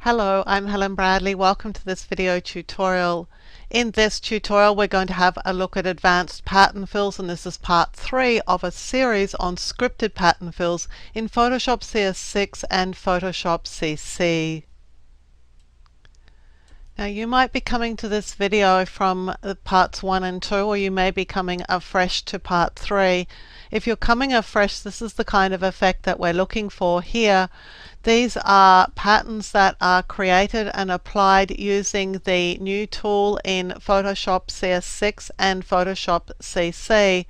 Hello, I'm Helen Bradley. Welcome to this video tutorial. In this tutorial we're going to have a look at advanced pattern fills, and this is part 3 of a series on scripted pattern fills in Photoshop CS6 and Photoshop CC. Now you might be coming to this video from parts 1 and 2, or you may be coming afresh to part 3. If you're coming afresh, this is the kind of effect that we're looking for here. These are patterns that are created and applied using the new tool in Photoshop CS6 and Photoshop CC.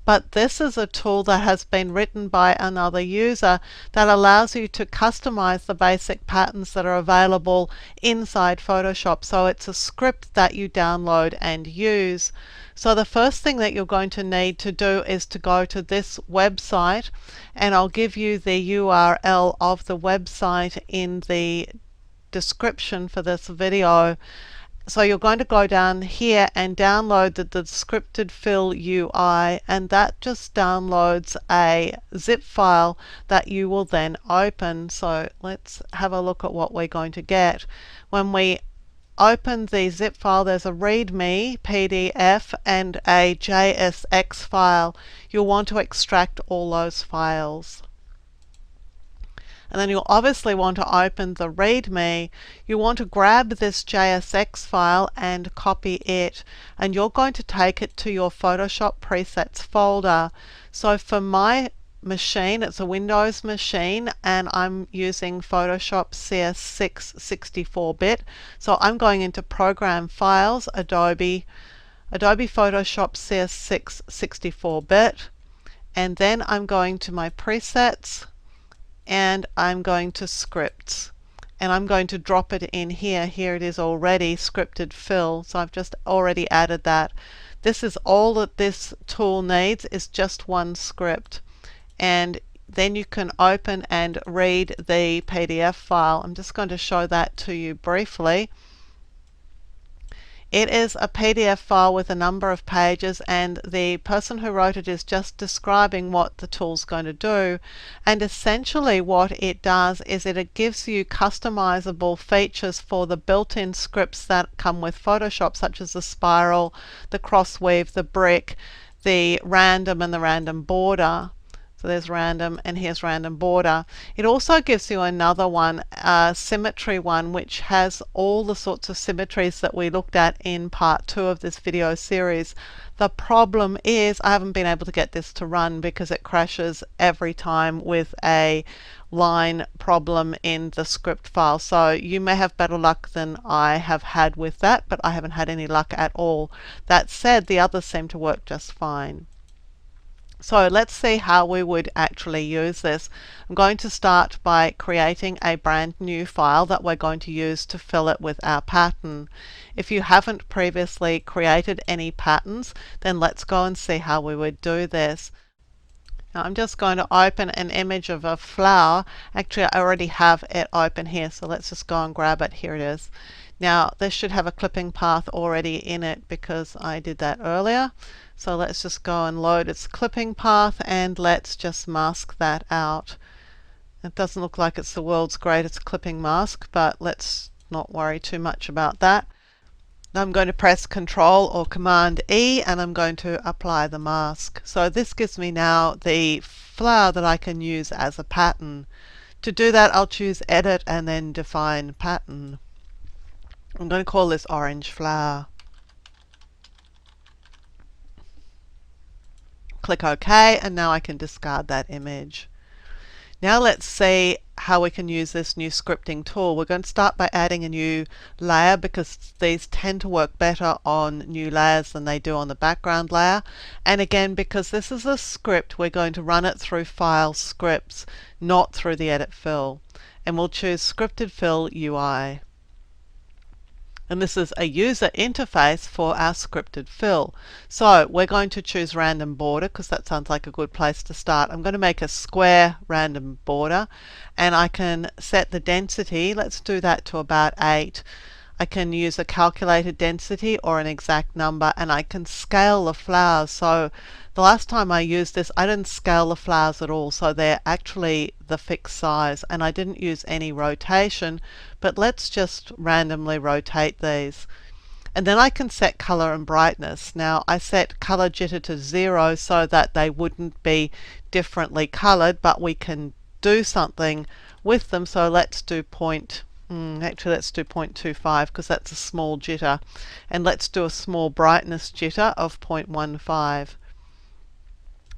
But this is a tool that has been written by another user that allows you to customize the basic patterns that are available inside Photoshop. So it's a script that you download and use. So the first thing that you're going to need to do is to go to this website, and I'll give you the URL of the website in the description for this video. So you're going to go down here and download the scripted fill UI, and that just downloads a zip file that you will then open. So let's have a look at what we're going to get. When we open the zip file, there's a README PDF and a JSX file. You'll want to extract all those files. And then you'll obviously want to open the README. You want to grab this JSX file and copy it, and you're going to take it to your Photoshop presets folder. So for my machine, it's a Windows machine, and I'm using Photoshop CS6 64-bit. So I'm going into Program Files, Adobe Photoshop CS6 64-bit, and then I'm going to my presets, and I'm going to scripts, and I'm going to drop it in here. Here it is already, scripted fill. So I've just already added that. This is all that this tool needs, is just one script, and then you can open and read the PDF file. I'm just going to show that to you briefly. It is a PDF file with a number of pages, and the person who wrote it is just describing what the tool's going to do. And essentially what it does is it gives you customizable features for the built-in scripts that come with Photoshop, such as the spiral, the cross weave, the brick, the random, and the random border. So there's random, and here's random border. It also gives you another one, a symmetry one, which has all the sorts of symmetries that we looked at in part 2 of this video series. The problem is I haven't been able to get this to run because it crashes every time with a line problem in the script file. So you may have better luck than I have had with that, but I haven't had any luck at all. That said, the others seem to work just fine. So let's see how we would actually use this. I'm going to start by creating a brand new file that we're going to use to fill it with our pattern. If you haven't previously created any patterns, then let's go and see how we would do this. Now I'm just going to open an image of a flower. Actually, I already have it open here, so let's just go and grab it. Here it is. Now this should have a clipping path already in it because I did that earlier. So let's just go and load its clipping path, and let's just mask that out. It doesn't look like it's the world's greatest clipping mask, but let's not worry too much about that. I'm going to press Control or Command E, and I'm going to apply the mask. So this gives me now the flower that I can use as a pattern. To do that, I'll choose Edit and then Define Pattern. I'm going to call this Orange Flower. Click OK, and now I can discard that image. Now let's see how we can use this new scripting tool. We're going to start by adding a new layer because these tend to work better on new layers than they do on the background layer. And again, because this is a script, we're going to run it through File, Scripts, not through the Edit Fill. And we'll choose Scripted Fill UI. And this is a user interface for our scripted fill. So we're going to choose random border because that sounds like a good place to start. I'm going to make a square random border, and I can set the density. Let's do that to about 8. I can use a calculated density or an exact number, and I can scale the flowers. So the last time I used this, I didn't scale the flowers at all, so they're actually the fixed size, and I didn't use any rotation, but let's just randomly rotate these. And then I can set color and brightness. Now I set color jitter to 0 so that they wouldn't be differently colored, but we can do something with them. So let's do let's do 0.25 because that's a small jitter, and let's do a small brightness jitter of 0.15.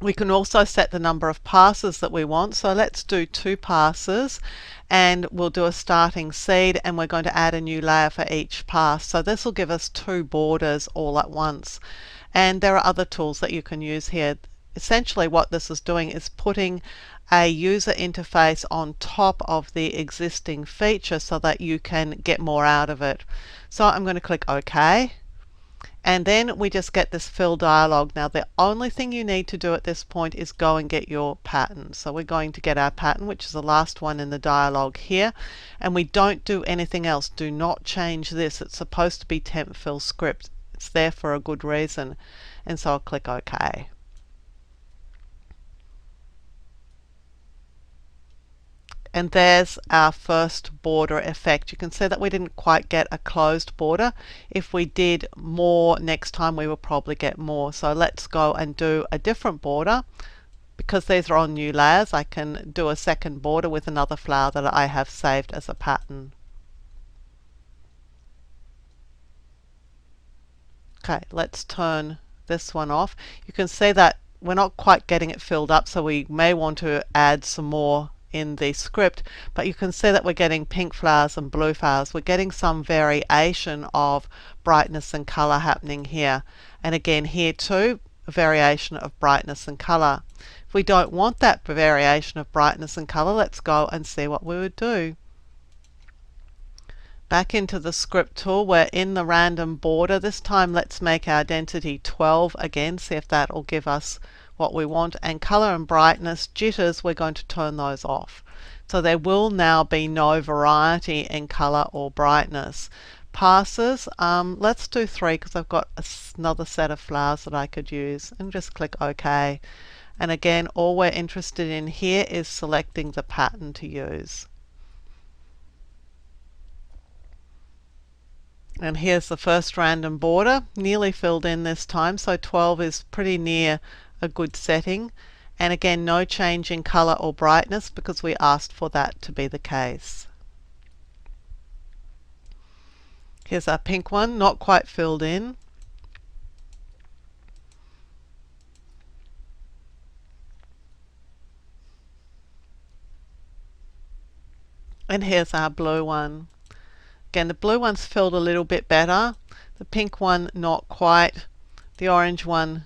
We can also set the number of passes that we want, so let's do 2 passes, and we'll do a starting seed, and we're going to add a new layer for each pass. So this will give us 2 borders all at once. And there are other tools that you can use here. Essentially what this is doing is putting a user interface on top of the existing feature so that you can get more out of it. So I'm going to click OK. And then we just get this fill dialog. Now the only thing you need to do at this point is go and get your pattern. So we're going to get our pattern, which is the last one in the dialog here, and we don't do anything else. Do not change this. It's supposed to be temp fill script. It's there for a good reason. And so I'll click OK. And there's our first border effect. You can see that we didn't quite get a closed border. If we did more next time, we will probably get more. So let's go and do a different border. Because these are on new layers, I can do a second border with another flower that I have saved as a pattern. Okay, let's turn this one off. You can see that we're not quite getting it filled up, so we may want to add some more in the script, but you can see that we're getting pink flowers and blue flowers. We're getting some variation of brightness and color happening here. And again here too, a variation of brightness and color. If we don't want that variation of brightness and color, let's go and see what we would do. Back into the script tool, we're in the random border. This time let's make our density 12 again, see if that will give us what we want. And color and brightness, jitters, we're going to turn those off. So there will now be no variety in color or brightness. Passes, let's do 3 because I've got another set of flowers that I could use, and just click OK. And again, all we're interested in here is selecting the pattern to use. And here's the first random border, nearly filled in this time, so 12 is pretty near a good setting. And again, no change in color or brightness because we asked for that to be the case. Here's our pink one, not quite filled in. And here's our blue one. Again, the blue one's filled a little bit better. The pink one, not quite. The orange one,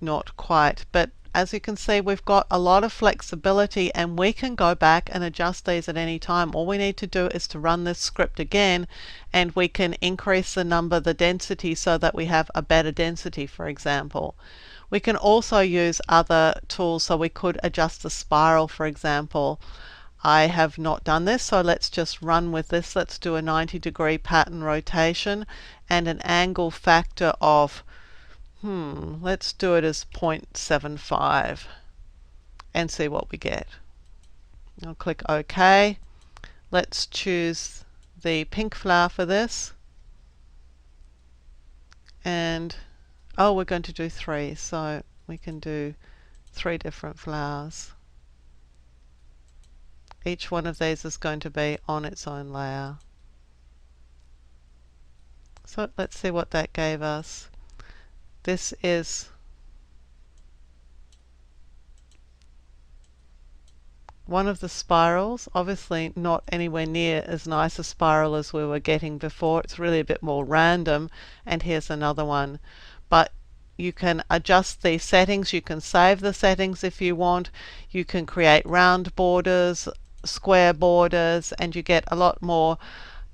not quite. But as you can see, we've got a lot of flexibility, and we can go back and adjust these at any time. All we need to do is to run this script again, and we can increase the density so that we have a better density, for example. We can also use other tools, so we could adjust the spiral, for example. I have not done this, so let's just run with this. Let's do a 90-degree pattern rotation and an angle factor of let's do it as 0.75 and see what we get. I'll click OK. Let's choose the pink flower for this. And we're going to do 3, so we can do 3 different flowers. Each one of these is going to be on its own layer. So let's see what that gave us. This is one of the spirals. Obviously not anywhere near as nice a spiral as we were getting before. It's really a bit more random. And here's another one. But you can adjust the settings. You can save the settings if you want. You can create round borders, square borders, and you get a lot more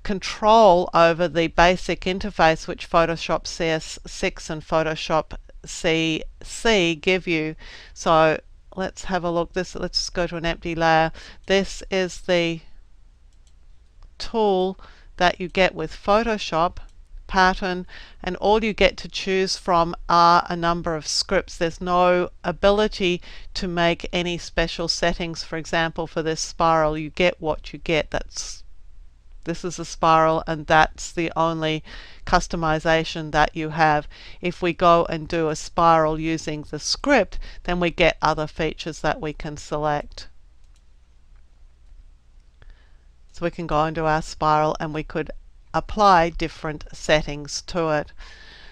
control over the basic interface which Photoshop CS6 and Photoshop CC give you. So let's have a look. Let's go to an empty layer. This is the tool that you get with Photoshop pattern, and all you get to choose from are a number of scripts. There's no ability to make any special settings. For example, for this spiral, you get what you get. This is a spiral, and that's the only customization that you have. If we go and do a spiral using the script, then we get other features that we can select. So we can go into our spiral and we could apply different settings to it.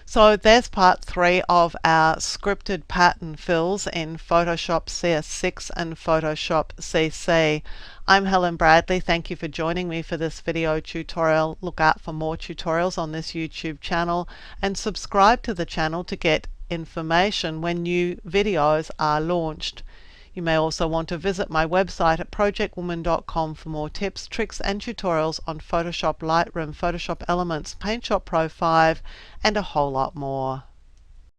So there's part 3 of our scripted pattern fills in Photoshop CS6 and Photoshop CC. I'm Helen Bradley. Thank you for joining me for this video tutorial. Look out for more tutorials on this YouTube channel and subscribe to the channel to get information when new videos are launched. You may also want to visit my website at projectwoman.com for more tips, tricks and tutorials on Photoshop Lightroom, Photoshop Elements, Paint Shop Pro 5 and a whole lot more.